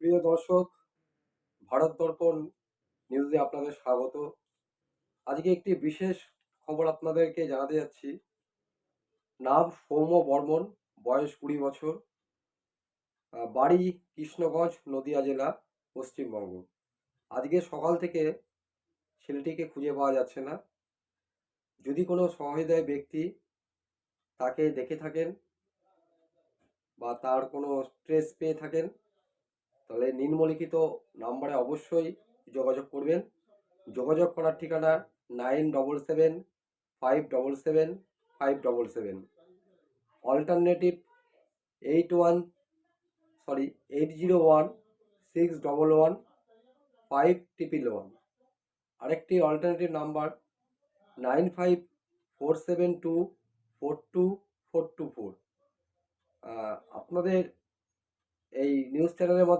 প্রিয় দর্শক, ভারত দর্পণ নিউজে আপনাদের স্বাগত। আজকে একটি বিশেষ খবর আপনাদেরকে জানাতে যাচ্ছি। নাম সৌম্য বর্মন, বয়স 20 বছর, বাড়ি কৃষ্ণগঞ্জ, নদিয়া জেলা, পশ্চিমবঙ্গ। আজকে সকাল থেকে ছেলেটিকে খুঁজে পাওয়া যাচ্ছে না। যদি কোনো সহৃদয় ব্যক্তি তাকে দেখে থাকেন বা তার কোনো ট্রেস পেয়ে থাকেন, তাহলে নিম্নলিখিত নাম্বারে অবশ্যই যোগাযোগ করবেন। যোগাযোগ করার ঠিকানা 9777577577, অল্টারনেটিভ 801611511, আরেকটি অল্টারনেটিভ নাম্বার 9547242424। আপনাদের এই নিউজ চ্যানেলের